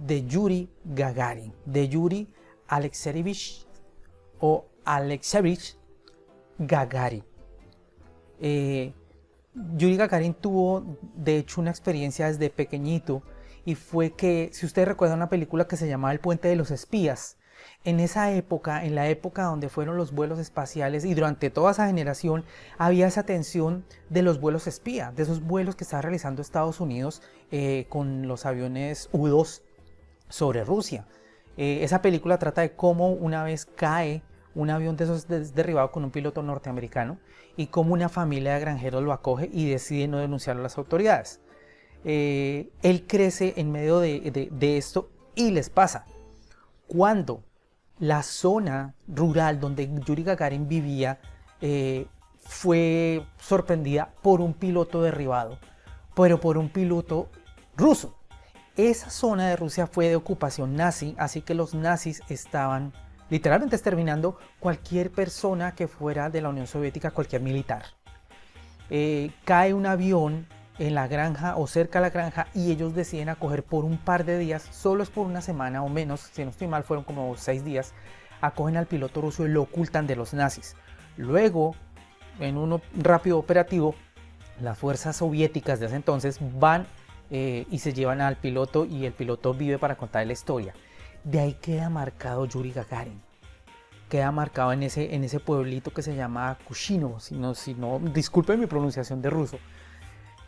de Yuri Gagarin, de Yuri Alexeyevich o Alexeyevich Gagarin. Yuri Gagarin tuvo de hecho una experiencia desde pequeñito, y fue que, si ustedes recuerdan una película que se llamaba El Puente de los Espías, en esa época, en la época donde fueron los vuelos espaciales, y durante toda esa generación había esa tensión de los vuelos espía, de esos vuelos que estaba realizando Estados Unidos con los aviones U-2 sobre Rusia. Esa película trata de cómo una vez cae un avión de esos derribado con un piloto norteamericano, y cómo una familia de granjeros lo acoge y decide no denunciarlo a las autoridades. Él crece en medio de esto, y les pasa cuando la zona rural donde Yuri Gagarin vivía fue sorprendida por un piloto derribado, pero por un piloto ruso. Esa zona de Rusia fue de ocupación nazi, así que los nazis estaban literalmente exterminando cualquier persona que fuera de la Unión Soviética, cualquier militar. Cae un avión en la granja o cerca de la granja, y ellos deciden acoger por un par de días, solo es por una semana o menos, si no estoy mal fueron como 6 días, acogen al piloto ruso y lo ocultan de los nazis. Luego, en un rápido operativo, las fuerzas soviéticas de ese entonces van y se llevan al piloto, y el piloto vive para contar la historia. De ahí queda marcado Yuri Gagarin. Queda marcado en ese pueblito que se llama Kushino, si no, disculpen mi pronunciación de ruso.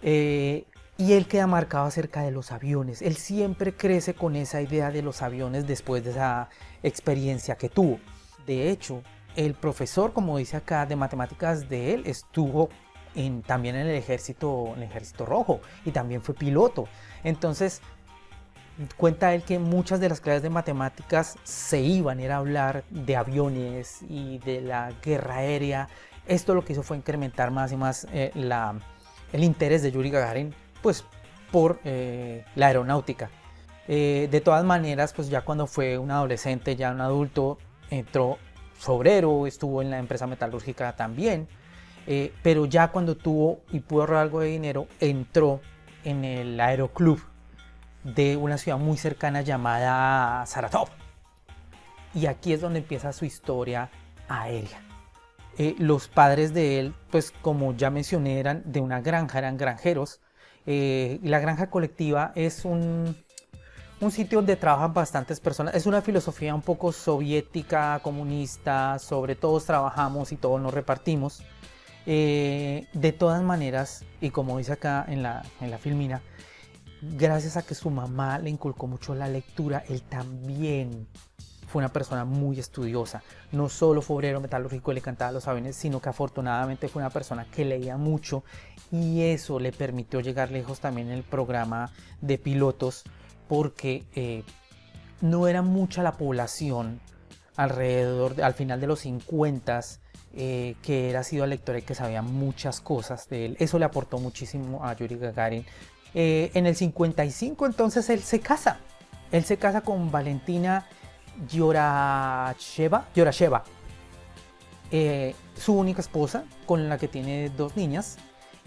Y él queda marcado acerca de los aviones. Él siempre crece con esa idea de los aviones después de esa experiencia que tuvo. De hecho, el profesor, como dice acá, de matemáticas de él estuvo también en el ejército rojo, y también fue piloto. Entonces cuenta él que muchas de las clases de matemáticas era hablar de aviones y de la guerra aérea. Esto lo que hizo fue incrementar más y más el interés de Yuri Gagarin pues por la aeronáutica. De todas maneras, pues ya cuando fue un adolescente, ya un adulto, entró obrero, estuvo en la empresa metalúrgica también, pero ya cuando tuvo y pudo ahorrar algo de dinero, entró en el aeroclub de una ciudad muy cercana llamada Saratov, y aquí es donde empieza su historia aérea. Los padres de él, pues como ya mencioné, eran de una granja, eran granjeros. La granja colectiva es un sitio donde trabajan bastantes personas. Es una filosofía un poco soviética, comunista, sobre todos trabajamos y todos nos repartimos. De todas maneras, y como dice acá en la filmina, gracias a que su mamá le inculcó mucho la lectura, él también fue una persona muy estudiosa. No solo fue obrero metalúrgico y le cantaba los aviones, sino que afortunadamente fue una persona que leía mucho, y eso le permitió llegar lejos también en el programa de pilotos, porque no era mucha la población alrededor, al final de los 50, que era sido lector y que sabía muchas cosas de él. Eso le aportó muchísimo a Yuri Gagarin. En el 55 entonces él se casa con Valentina Yorasheva, su única esposa, con la que tiene 2 niñas.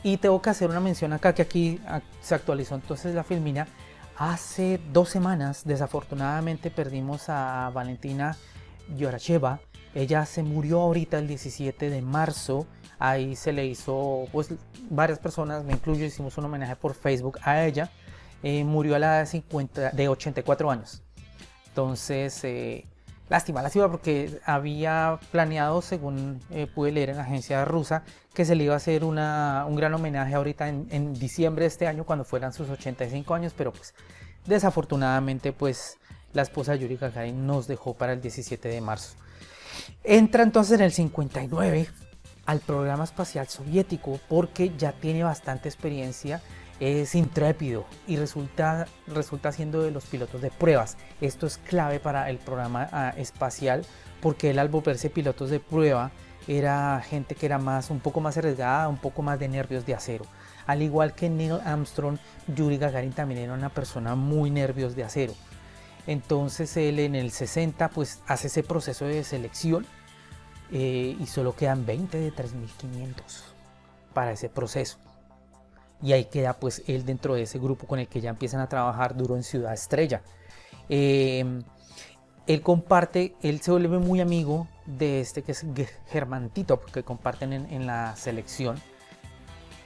Y tengo que hacer una mención acá, que aquí se actualizó entonces la filmina. Hace 2 semanas desafortunadamente perdimos a Valentina Yorasheva. Ella se murió ahorita el 17 de marzo. Ahí se le hizo, pues varias personas, me incluyo, hicimos un homenaje por Facebook a ella. Murió a la edad de 84 años. Entonces, lástima porque había planeado, según pude leer en la agencia rusa, que se le iba a hacer un gran homenaje ahorita en diciembre de este año, cuando fueran sus 85 años, pero pues desafortunadamente pues la esposa de Yuri Gagarin nos dejó para el 17 de marzo. Entra entonces en el 59 al programa espacial soviético, porque ya tiene bastante experiencia. Es intrépido y resulta siendo de los pilotos de pruebas. Esto es clave para el programa espacial, porque él, al volverse pilotos de prueba, era gente que era un poco más arriesgada, un poco más de nervios de acero. Al igual que Neil Armstrong, Yuri Gagarin también era una persona muy nervios de acero. Entonces él en el 60 pues hace ese proceso de selección, y solo quedan 20 de 3.500 para ese proceso. Y ahí queda pues él dentro de ese grupo con el que ya empiezan a trabajar duro en Ciudad Estrella. Eh, él se vuelve muy amigo de este que es Germán Titov, que comparten en la selección.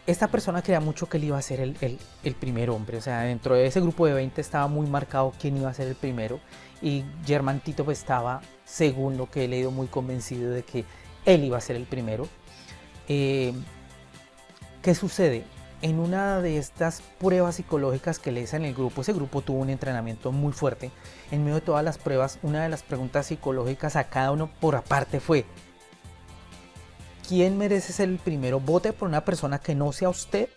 Esta persona creía mucho que él iba a ser el primer hombre, o sea, dentro de ese grupo de 20 estaba muy marcado quién iba a ser el primero, y Germán Titov estaba, según lo que he leído, muy convencido de que él iba a ser el primero. ¿Qué sucede? En una de estas pruebas psicológicas que le hice en el grupo, ese grupo tuvo un entrenamiento muy fuerte. En medio de todas las pruebas, una de las preguntas psicológicas a cada uno por aparte fue: ¿quién merece ser el primero? Vote por una persona que no sea usted,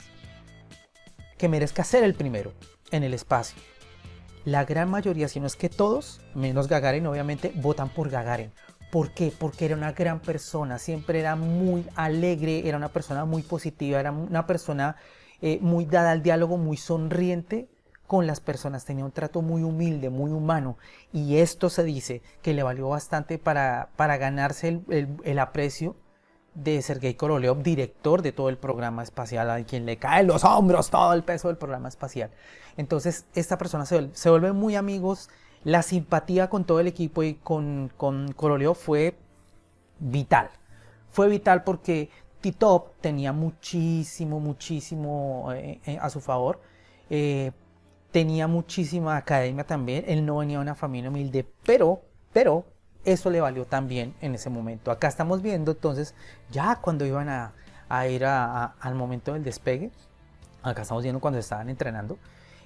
que merezca ser el primero en el espacio. La gran mayoría, si no es que todos, menos Gagarin obviamente, votan por Gagarin. ¿Por qué? Porque era una gran persona, siempre era muy alegre, era una persona muy positiva, era una persona muy dada al diálogo, muy sonriente con las personas, tenía un trato muy humilde, muy humano, y esto se dice que le valió bastante para ganarse el aprecio de Sergei Korolev, director de todo el programa espacial, a quien le cae en los hombros todo el peso del programa espacial. Entonces esta persona se vuelve muy amigos. La simpatía con todo el equipo y con Korolev fue vital. Fue vital porque Titov tenía muchísimo a su favor. Tenía muchísima academia también. Él no venía de una familia humilde, pero eso le valió también en ese momento. Acá estamos viendo entonces ya cuando iban a ir al momento del despegue. Acá estamos viendo cuando estaban entrenando.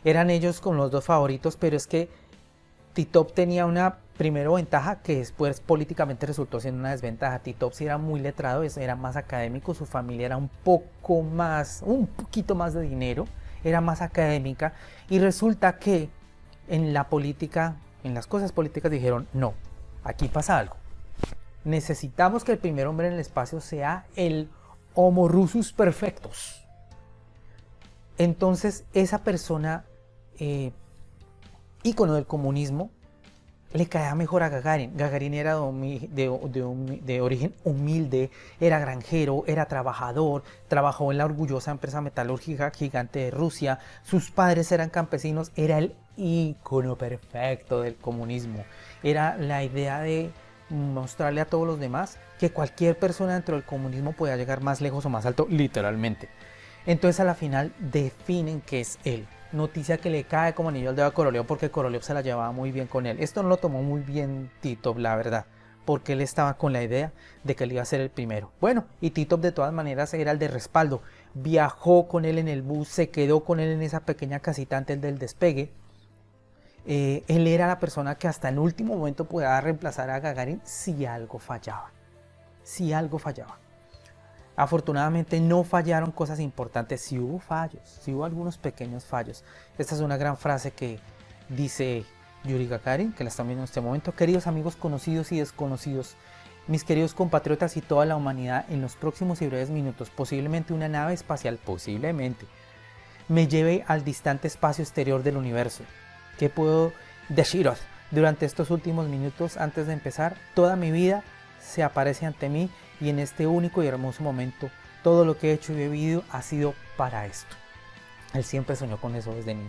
Eran ellos con los dos favoritos, pero es que Titov tenía una primera ventaja que después políticamente resultó siendo una desventaja. Titov sí era muy letrado, era más académico, su familia era un poquito más de dinero, era más académica, y resulta que en la política, en las cosas políticas dijeron: no, aquí pasa algo. Necesitamos que el primer hombre en el espacio sea el Homo Russus Perfectus. Entonces esa persona, ícono del comunismo, le caía mejor a Gagarin. Gagarin era de origen humilde, era granjero, era trabajador, trabajó en la orgullosa empresa metalúrgica gigante de Rusia, sus padres eran campesinos, era el ícono perfecto del comunismo. Era la idea de mostrarle a todos los demás que cualquier persona dentro del comunismo podía llegar más lejos o más alto, literalmente. Entonces a la final definen que es él. Noticia que le cae como anillo al dedo a Korolev, porque Korolev se la llevaba muy bien con él. Esto no lo tomó muy bien Titov, la verdad, porque él estaba con la idea de que él iba a ser el primero. Bueno, y Titov de todas maneras era el de respaldo. Viajó con él en el bus, se quedó con él en esa pequeña casita antes del despegue. Él era la persona que hasta el último momento podía reemplazar a Gagarin si algo fallaba. Si algo fallaba. Afortunadamente no fallaron cosas importantes, sí hubo fallos, sí hubo algunos pequeños fallos. Esta es una gran frase que dice Yuri Gagarin, que la están viendo en este momento: queridos amigos conocidos y desconocidos, mis queridos compatriotas y toda la humanidad, en los próximos y breves minutos, posiblemente una nave espacial, posiblemente, me lleve al distante espacio exterior del universo. ¿Qué puedo deciros? Durante estos últimos minutos, antes de empezar, toda mi vida se aparece ante mí, y en este único y hermoso momento todo lo que he hecho y vivido ha sido para esto. Él siempre soñó con eso desde niño.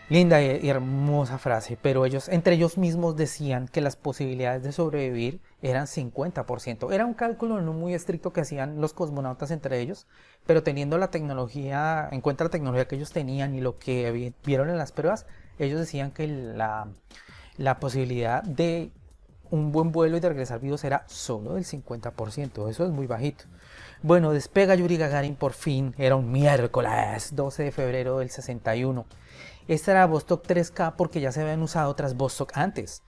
Linda y hermosa frase, pero entre ellos mismos decían que las posibilidades de sobrevivir eran 50%. Era un cálculo no muy estricto que hacían los cosmonautas entre ellos, pero teniendo la tecnología, en cuenta la tecnología que ellos tenían y lo que vieron en las pruebas, ellos decían que la posibilidad de un buen vuelo y de regresar vivos era solo del 50%, eso es muy bajito. Bueno, despega Yuri Gagarin por fin, era un miércoles 12 de febrero del 61. Esta era Vostok 3K porque ya se habían usado otras Vostok antes.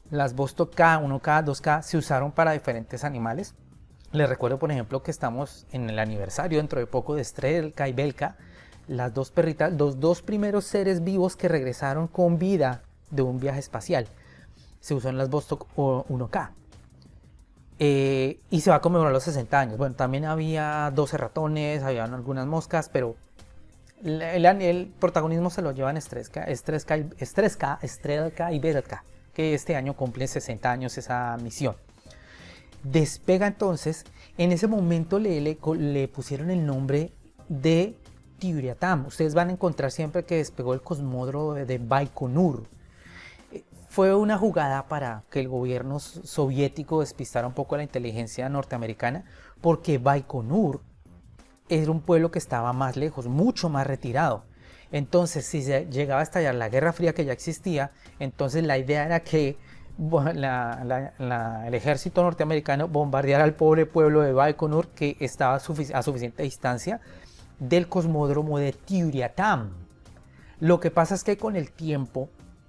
Las Vostok K, 1K, 2K se usaron para diferentes animales. Les recuerdo, por ejemplo, que estamos en el aniversario dentro de poco de Strelka y Belka, las dos perritas, los dos primeros seres vivos que regresaron con vida de un viaje espacial. Se usó en las Vostok 1K. Y se va a conmemorar los 60 años. Bueno, también había 12 ratones, había algunas moscas, pero el protagonismo se lo llevan Strelka y Belka, que este año cumple 60 años esa misión. Despega entonces, en ese momento le pusieron el nombre de Tyuratam. Ustedes van a encontrar siempre que despegó el cosmódromo de Baikonur. Fue una jugada para que el gobierno soviético despistara un poco la inteligencia norteamericana, porque Baikonur era un pueblo que estaba más lejos, mucho más retirado. Entonces, si se llegaba a estallar la Guerra Fría que ya existía, entonces la idea era que el ejército norteamericano bombardeara al pobre pueblo de Baikonur, que estaba a suficiente distancia del cosmódromo de Tyuriatam. Lo que pasa es que con el tiempo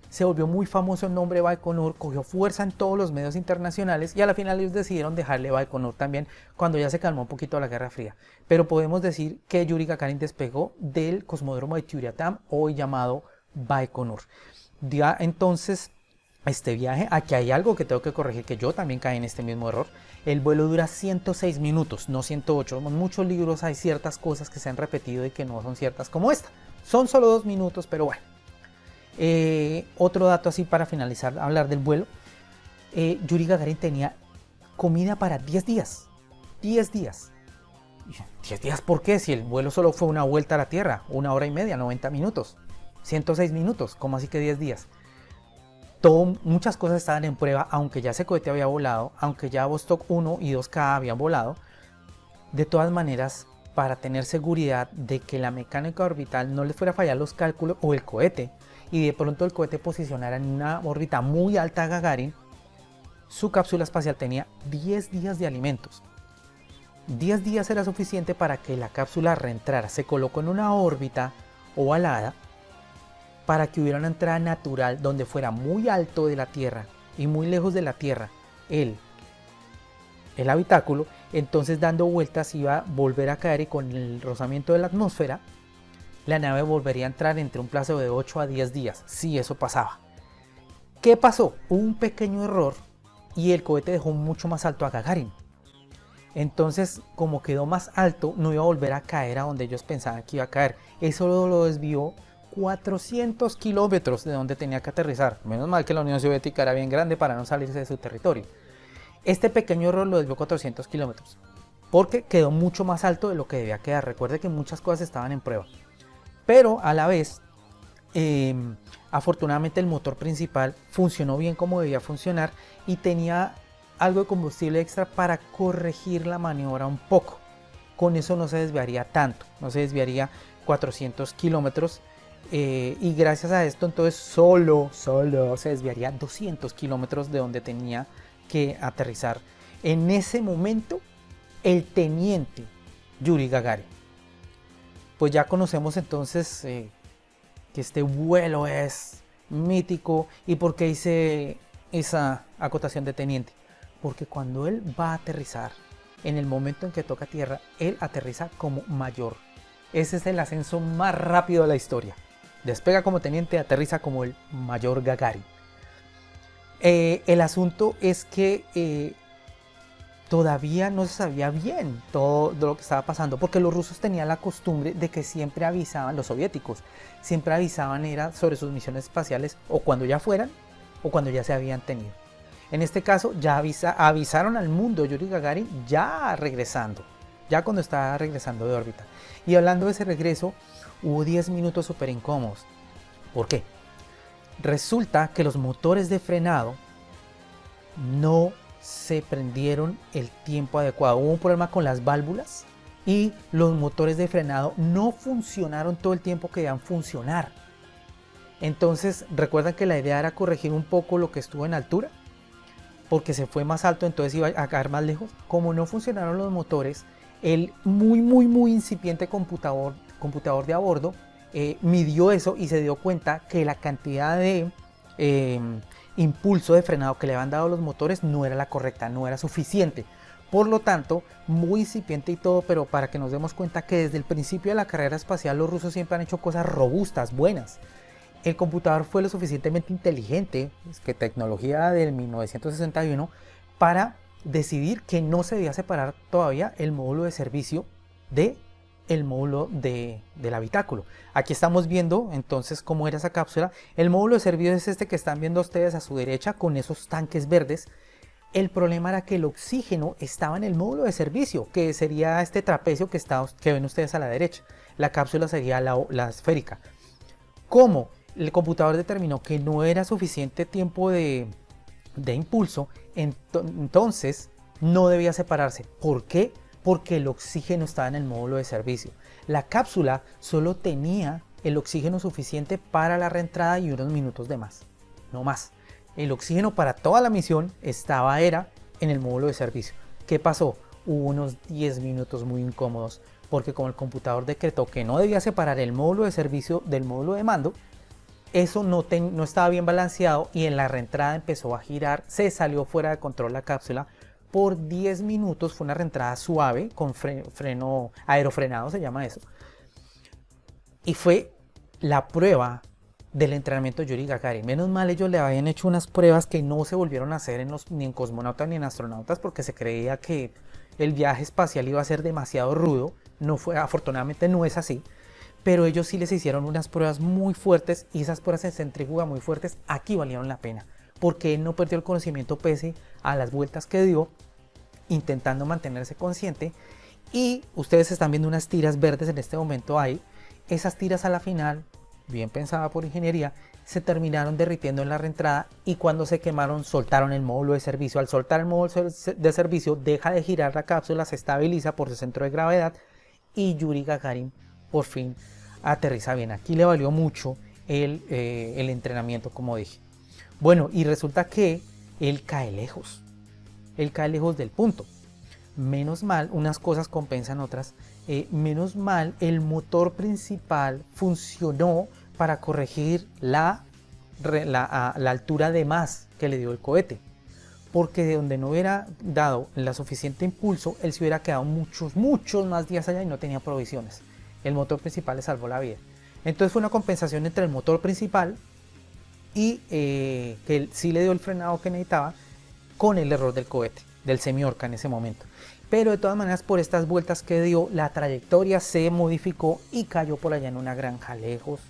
se volvió muy famoso el nombre Baikonur, cogió fuerza en todos los medios internacionales y a la final ellos decidieron dejarle Baikonur también cuando ya se calmó un poquito la Guerra Fría. Pero podemos decir que Yuri Gagarin despegó del cosmódromo de Tyuriatam, hoy llamado Baikonur. Ya entonces, este viaje, aquí hay algo que tengo que corregir, que yo también caí en este mismo error. El vuelo dura 106 minutos, no 108. En muchos libros hay ciertas cosas que se han repetido y que no son ciertas como esta. Son solo 2 minutos, pero bueno. Otro dato así para finalizar, hablar del vuelo. Yuri Gagarin tenía comida para 10 días. 10 días. ¿10 días por qué? Si el vuelo solo fue una vuelta a la Tierra, 1 hora y media, 90 minutos. 106 minutos, ¿cómo así que 10 días? Muchas cosas estaban en prueba, aunque ya ese cohete había volado, aunque ya Vostok 1 y 2K habían volado. De todas maneras, para tener seguridad de que la mecánica orbital no le fuera a fallar los cálculos o el cohete, y de pronto el cohete posicionara en una órbita muy alta a Gagarin, su cápsula espacial tenía 10 días de alimentos. 10 días era suficiente para que la cápsula reentrara. Se colocó en una órbita ovalada para que hubiera una entrada natural donde fuera muy alto de la Tierra y muy lejos de la Tierra el habitáculo. Entonces, dando vueltas, iba a volver a caer y con el rozamiento de la atmósfera la nave volvería a entrar entre un plazo de 8 a 10 días, si eso pasaba. ¿Qué pasó? Hubo un pequeño error y el cohete dejó mucho más alto a Gagarin. Entonces, como quedó más alto, no iba a volver a caer a donde ellos pensaban que iba a caer. Eso lo desvió 400 kilómetros de donde tenía que aterrizar. Menos mal que la Unión Soviética era bien grande para no salirse de su territorio. Este pequeño error lo desvió 400 kilómetros porque quedó mucho más alto de lo que debía quedar. Recuerde que muchas cosas estaban en prueba. Pero a la vez, afortunadamente el motor principal funcionó bien como debía funcionar y tenía algo de combustible extra para corregir la maniobra un poco. Con eso no se desviaría tanto, no se desviaría 400 kilómetros y gracias a esto entonces solo se desviaría 200 kilómetros de donde tenía que aterrizar. En ese momento, el teniente Yuri Gagarin. Pues ya conocemos entonces que este vuelo es mítico. ¿Y por qué hice esa acotación de teniente? Porque cuando él va a aterrizar, en el momento en que toca tierra, él aterriza como mayor. Ese es el ascenso más rápido de la historia. Despega como teniente, aterriza como el mayor Gagarin. El asunto es que todavía no se sabía bien todo lo que estaba pasando, porque los rusos tenían la costumbre de que siempre avisaban, los soviéticos siempre avisaban era sobre sus misiones espaciales o cuando ya fueran o cuando ya se habían tenido. En este caso ya avisaron al mundo Yuri Gagarin ya regresando, ya cuando estaba regresando de órbita. Y hablando de ese regreso, hubo 10 minutos súper incómodos. ¿Por qué? Resulta que los motores de frenado no se prendieron el tiempo adecuado. Hubo un problema con las válvulas y los motores de frenado no funcionaron todo el tiempo que debían funcionar. Entonces, recuerdan que la idea era corregir un poco lo que estuvo en altura, porque se fue más alto, entonces iba a caer más lejos. Como no funcionaron los motores, el muy incipiente computador de a bordo midió eso y se dio cuenta que la cantidad de impulso de frenado que le habían dado los motores no era la correcta, no era suficiente. Por lo tanto, muy incipiente y todo, pero para que nos demos cuenta que desde el principio de la carrera espacial los rusos siempre han hecho cosas robustas, buenas. El computador fue lo suficientemente inteligente, es que tecnología del 1961, para decidir que no se debía separar todavía el módulo de servicio de el módulo del habitáculo. Aquí estamos viendo entonces cómo era esa cápsula. El módulo de servicio es este que están viendo ustedes a su derecha con esos tanques verdes. El problema era que el oxígeno estaba en el módulo de servicio, que sería este trapecio que ven ustedes a la derecha. La cápsula sería la esférica. ¿Cómo? el computador determinó que no era suficiente tiempo de impulso, entonces no debía separarse. ¿Por qué? Porque el oxígeno estaba en el módulo de servicio. La cápsula solo tenía el oxígeno suficiente para la reentrada y unos minutos de más, no más. El oxígeno para toda la misión era en el módulo de servicio. ¿Qué pasó? Hubo unos 10 minutos muy incómodos, porque como el computador decretó que no debía separar el módulo de servicio del módulo de mando, eso no estaba bien balanceado y en la reentrada empezó a girar, se salió fuera de control la cápsula. Por 10 minutos fue una reentrada suave, con freno aerofrenado se llama eso. Y fue la prueba del entrenamiento de Yuri Gagarin. Menos mal ellos le habían hecho unas pruebas que no se volvieron a hacer ni en cosmonautas ni en astronautas, porque se creía que el viaje espacial iba a ser demasiado rudo. No fue, afortunadamente no es así. Pero ellos sí les hicieron unas pruebas muy fuertes, y esas pruebas en centrífuga muy fuertes aquí valieron la pena, porque él no perdió el conocimiento pese a las vueltas que dio intentando mantenerse consciente. Y ustedes están viendo unas tiras verdes en este momento ahí. Esas tiras a la final, bien pensada por ingeniería, se terminaron derritiendo en la reentrada, y cuando se quemaron soltaron el módulo de servicio. Al soltar el módulo de servicio deja de girar la cápsula, se estabiliza por su centro de gravedad y Yuri Gagarin por fin aterriza bien. Aquí le valió mucho el entrenamiento, como dije. Bueno, y resulta que él cae lejos del punto. Menos mal, unas cosas compensan otras. Menos mal, el motor principal funcionó para corregir la altura de más que le dio el cohete, porque de donde no hubiera dado la suficiente impulso, él se hubiera quedado muchos más días allá y no tenía provisiones. El motor principal le salvó la vida. Entonces fue una compensación entre el motor principal y que él sí le dio el frenado que necesitaba, con el error del cohete, del Semyorka en ese momento. Pero de todas maneras, por estas vueltas que dio, la trayectoria se modificó y cayó por allá en una granja lejos.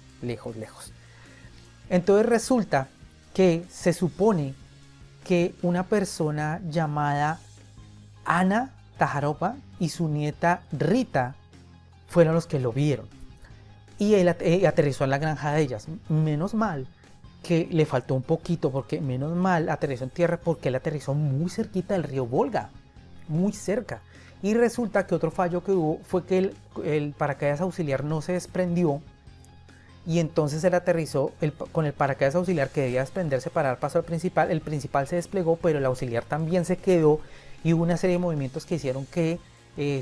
Entonces resulta que se supone que una persona llamada Anna Zaharovna y su nieta Rita fueron los que lo vieron, y él aterrizó en la granja de ellas. Menos mal que le faltó un poquito, porque menos mal aterrizó en tierra, porque él aterrizó muy cerquita del río Volga, muy cerca. Y resulta que otro fallo que hubo fue que el paracaídas auxiliar no se desprendió, y entonces él aterrizó con el paracaídas auxiliar que debía desprenderse para dar paso al principal. El principal se desplegó, pero el auxiliar también se quedó, y hubo una serie de movimientos que hicieron que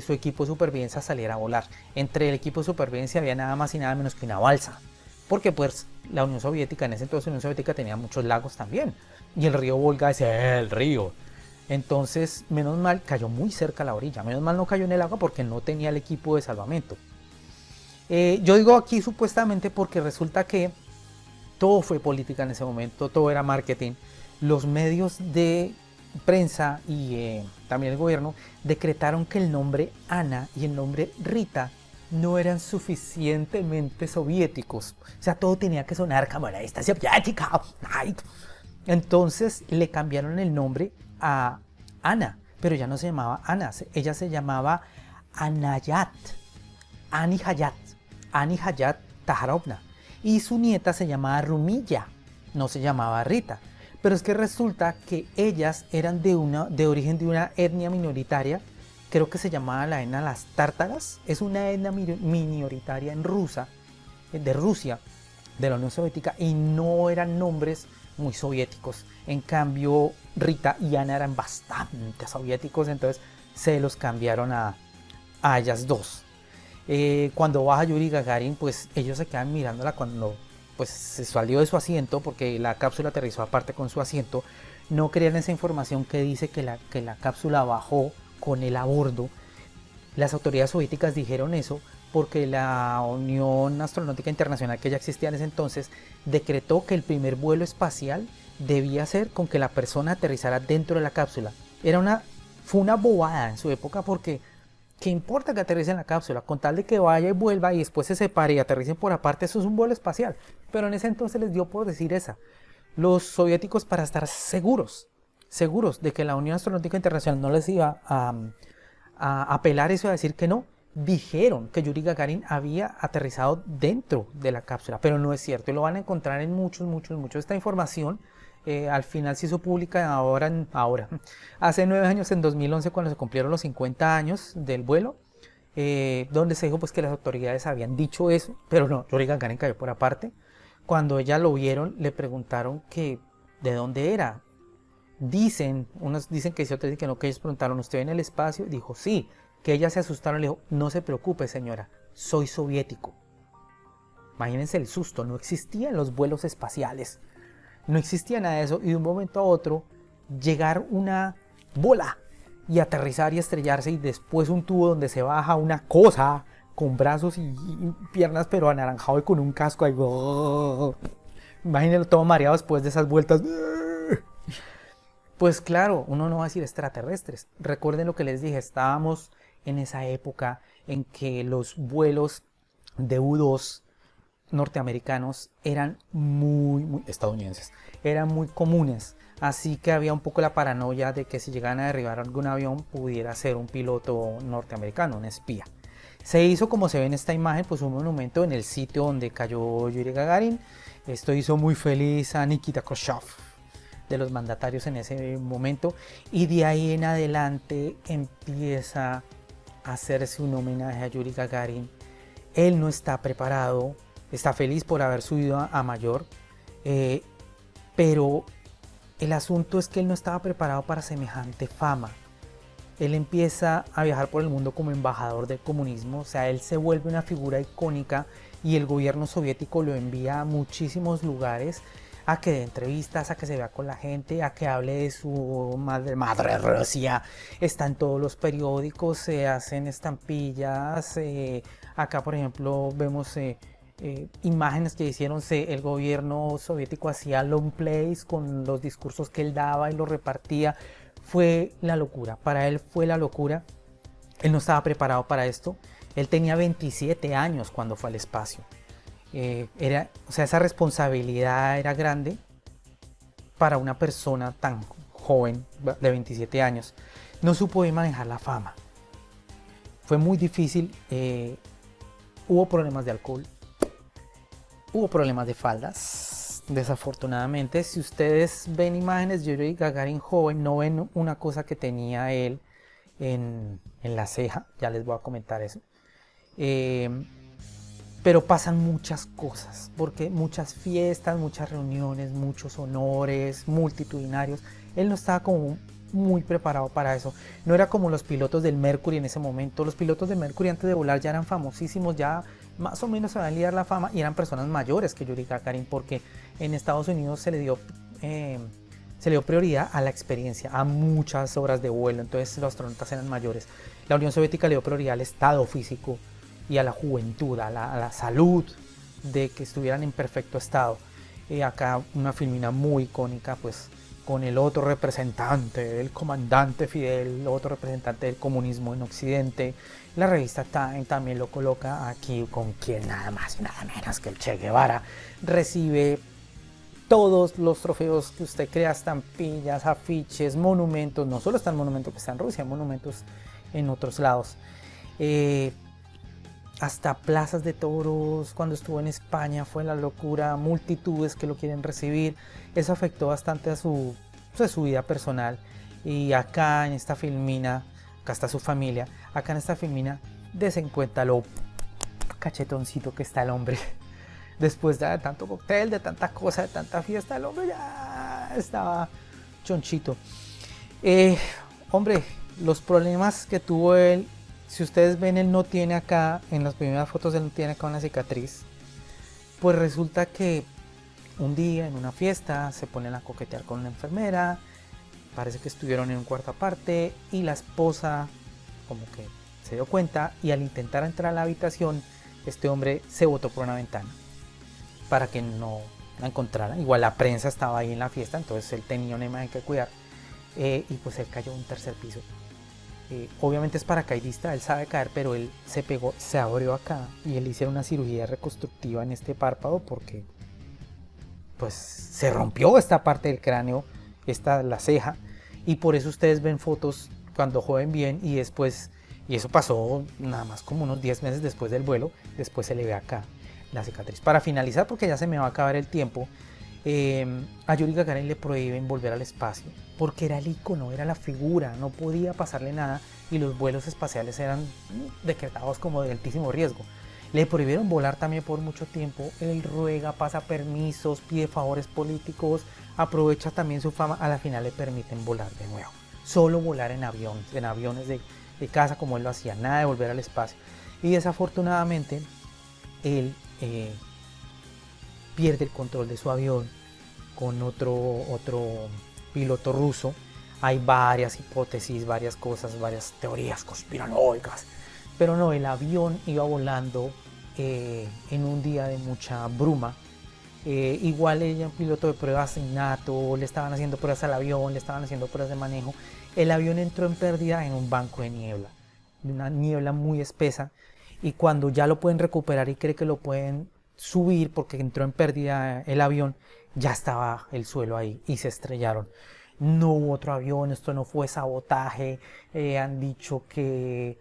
su equipo de supervivencia saliera a volar. Entre el equipo de supervivencia había nada más y nada menos que una balsa, porque pues la Unión Soviética, en ese entonces la Unión Soviética tenía muchos lagos también, y el río Volga es el río. Entonces, menos mal, cayó muy cerca a la orilla. Menos mal no cayó en el agua, porque no tenía el equipo de salvamento. Yo digo aquí supuestamente porque resulta que todo fue política en ese momento, todo era marketing. Los medios de prensa y también el gobierno decretaron que el nombre Ana y el nombre Rita no eran suficientemente soviéticos. O sea, todo tenía que sonar como la esta soviética. Entonces le cambiaron el nombre a Ana, pero ya no se llamaba Ana, ella se llamaba Anayat, Ani Hayat Zaharovna, y su nieta se llamaba Rumilla, no se llamaba Rita. Pero es que resulta que ellas eran de origen de una etnia minoritaria, creo que se llamaba la etnia las tártaras. Es una etnia minoritaria en de Rusia, de la Unión Soviética, y no eran nombres muy soviéticos. En cambio, Rita y Ana eran bastante soviéticos, entonces se los cambiaron a ellas dos. Cuando baja Yuri Gagarin, pues ellos se quedan mirándola cuando pues se salió de su asiento, porque la cápsula aterrizó aparte con su asiento. No creían esa información que dice que la cápsula bajó con él a bordo. Las autoridades soviéticas dijeron eso porque la Unión Astronáutica Internacional, que ya existía en ese entonces, decretó que el primer vuelo espacial debía ser con que la persona aterrizara dentro de la cápsula. Fue una bobada en su época, porque ¿qué importa que aterrice en la cápsula? Con tal de que vaya y vuelva y después se separe y aterricen por aparte, eso es un vuelo espacial. Pero en ese entonces les dio por decir esa. Los soviéticos, para estar seguros de que la Unión Astronáutica Internacional no les iba a apelar eso, a decir que no, dijeron que Yuri Gagarin había aterrizado dentro de la cápsula, pero no es cierto, y lo van a encontrar en muchos. Esta información al final se hizo pública hace 9 años, en 2011, cuando se cumplieron los 50 años del vuelo, donde se dijo pues que las autoridades habían dicho eso, pero no, Yuri Gagarin cayó por aparte. Cuando ella lo vieron, le preguntaron que de dónde era. Unos dicen que sí, otros dicen que no, que ellos preguntaron, ¿usted en el espacio? Dijo sí, que ellas se asustaron, le dijo, no se preocupe señora, soy soviético. Imagínense el susto, no existían los vuelos espaciales, no existía nada de eso, y de un momento a otro llegar una bola y aterrizar y estrellarse, y después un tubo donde se baja una cosa con brazos y piernas pero anaranjado y con un casco ahí. Imagínenlo todo mareado después de esas vueltas. Pues claro, uno no va a decir extraterrestres. Recuerden lo que les dije, estábamos en esa época en que los vuelos de U-2 norteamericanos eran muy estadounidenses, eran muy comunes. Así que había un poco la paranoia de que si llegaban a derribar algún avión pudiera ser un piloto norteamericano, un espía. Se hizo, como se ve en esta imagen, pues un monumento en el sitio donde cayó Yuri Gagarin. Esto hizo muy feliz a Nikita Khrushchev, de los mandatarios en ese momento, y de ahí en adelante empieza a hacerse un homenaje a Yuri Gagarin. Él no está preparado, está feliz por haber subido a mayor, pero el asunto es que él no estaba preparado para semejante fama. Él empieza a viajar por el mundo como embajador del comunismo, o sea, él se vuelve una figura icónica y el gobierno soviético lo envía a muchísimos lugares a que dé entrevistas, a que se vea con la gente, a que hable de su madre Rusia. Está en todos los periódicos, se hacen estampillas. Acá, por ejemplo, vemos imágenes que hicieron, el gobierno soviético hacía long plays con los discursos que él daba y los repartía. Fue la locura, para él fue la locura. Él no estaba preparado para esto. Él tenía 27 años cuando fue al espacio. Esa responsabilidad era grande para una persona tan joven de 27 años. No supo bien manejar la fama. Fue muy difícil. Hubo problemas de alcohol. Hubo problemas de faldas. Desafortunadamente, si ustedes ven imágenes de Yuri Gagarin joven, no ven una cosa que tenía él en la ceja. Ya les voy a comentar eso. Pero pasan muchas cosas, porque muchas fiestas, muchas reuniones, muchos honores multitudinarios. Él no estaba como muy preparado para eso. No era como los pilotos del Mercury en ese momento. Los pilotos del Mercury antes de volar ya eran famosísimos, ya más o menos se van a lidiar la fama, y eran personas mayores que Yuri Gagarin, porque en Estados Unidos se le dio prioridad a la experiencia, a muchas horas de vuelo. Entonces los astronautas eran mayores. La Unión Soviética le dio prioridad al estado físico y a la juventud, a la salud, de que estuvieran en perfecto estado. Acá una filmina muy icónica, pues con el otro representante, el comandante Fidel, el otro representante del comunismo en Occidente. La revista Time también lo coloca aquí, con quien nada más y nada menos que el Che Guevara recibe todos los trofeos que usted crea, estampillas, afiches, monumentos. No solo está el monumento que está en Rusia, monumentos en otros lados. Hasta plazas de toros, cuando estuvo en España fue la locura, multitudes que lo quieren recibir. Eso afectó bastante a su vida personal. Y acá en esta filmina, acá está su familia, acá en esta filmina desen cuenta lo cachetoncito que está el hombre. Después de tanto cóctel, de tanta cosa, de tanta fiesta, el hombre ya estaba chonchito. Hombre, los problemas que tuvo él, si ustedes ven, él no tiene acá, en las primeras fotos él no tiene acá una cicatriz. Pues resulta que un día en una fiesta se ponen a coquetear con una enfermera, parece que estuvieron en un cuarto aparte, y la esposa como que se dio cuenta, y al intentar entrar a la habitación, este hombre se botó por una ventana para que no la encontraran. Igual la prensa estaba ahí en la fiesta, entonces él tenía una imagen que cuidar, y pues él cayó a un tercer piso. Obviamente es paracaidista, él sabe caer, pero él se pegó, se abrió acá, y él hizo una cirugía reconstructiva en este párpado porque pues se rompió esta parte del cráneo, la ceja, y por eso ustedes ven fotos cuando joven bien y después Y eso pasó nada más como unos 10 meses después del vuelo. Después se le ve acá la cicatriz. Para finalizar, porque ya se me va a acabar el tiempo, a Yuri Gagarin le prohíben volver al espacio porque era el icono, era la figura, no podía pasarle nada y los vuelos espaciales eran decretados como de altísimo riesgo. Le prohibieron volar también por mucho tiempo. Él ruega, pasa permisos, pide favores políticos, aprovecha también su fama. A la final le permiten volar de nuevo. Solo volar en aviones de casa como él lo hacía, nada de volver al espacio. Y desafortunadamente él pierde el control de su avión con otro piloto ruso. Hay varias hipótesis, varias cosas, varias teorías conspiranoicas, pero no, el avión iba volando en un día de mucha bruma. Igual ella, un piloto de pruebas innato, le estaban haciendo pruebas al avión, le estaban haciendo pruebas de manejo. El avión entró en pérdida en un banco de niebla, una niebla muy espesa, y cuando ya lo pueden recuperar y cree que lo pueden subir porque entró en pérdida el avión, ya estaba el suelo ahí y se estrellaron. No hubo otro avión, esto no fue sabotaje, han dicho que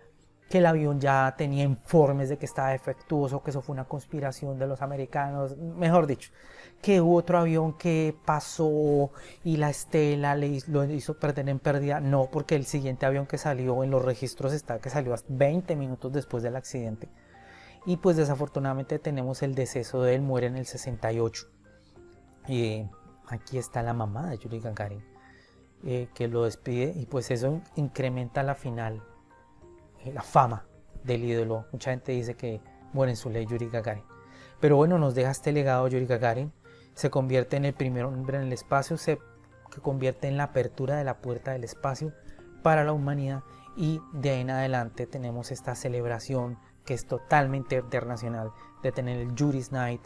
el avión ya tenía informes de que estaba defectuoso, que eso fue una conspiración de los americanos, mejor dicho, que hubo otro avión que pasó y la estela lo hizo perder en pérdida. No, porque el siguiente avión que salió en los registros está que salió 20 minutos después del accidente. Y pues desafortunadamente tenemos el deceso de él, muere en el 68. Y aquí está la mamá de Yuri Gagarin, que lo despide, y pues eso incrementa la final, la fama del ídolo. Mucha gente dice que muere en su ley Yuri Gagarin. Pero bueno, nos deja este legado Yuri Gagarin, se convierte en el primer hombre en el espacio, se convierte en la apertura de la puerta del espacio para la humanidad, y de ahí en adelante tenemos esta celebración que es totalmente internacional de tener el Yuri's Night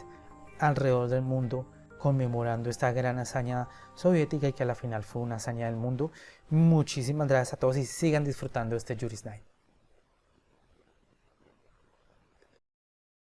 alrededor del mundo conmemorando esta gran hazaña soviética y que a la final fue una hazaña del mundo. Muchísimas gracias a todos y sigan disfrutando de este Yuri's Night.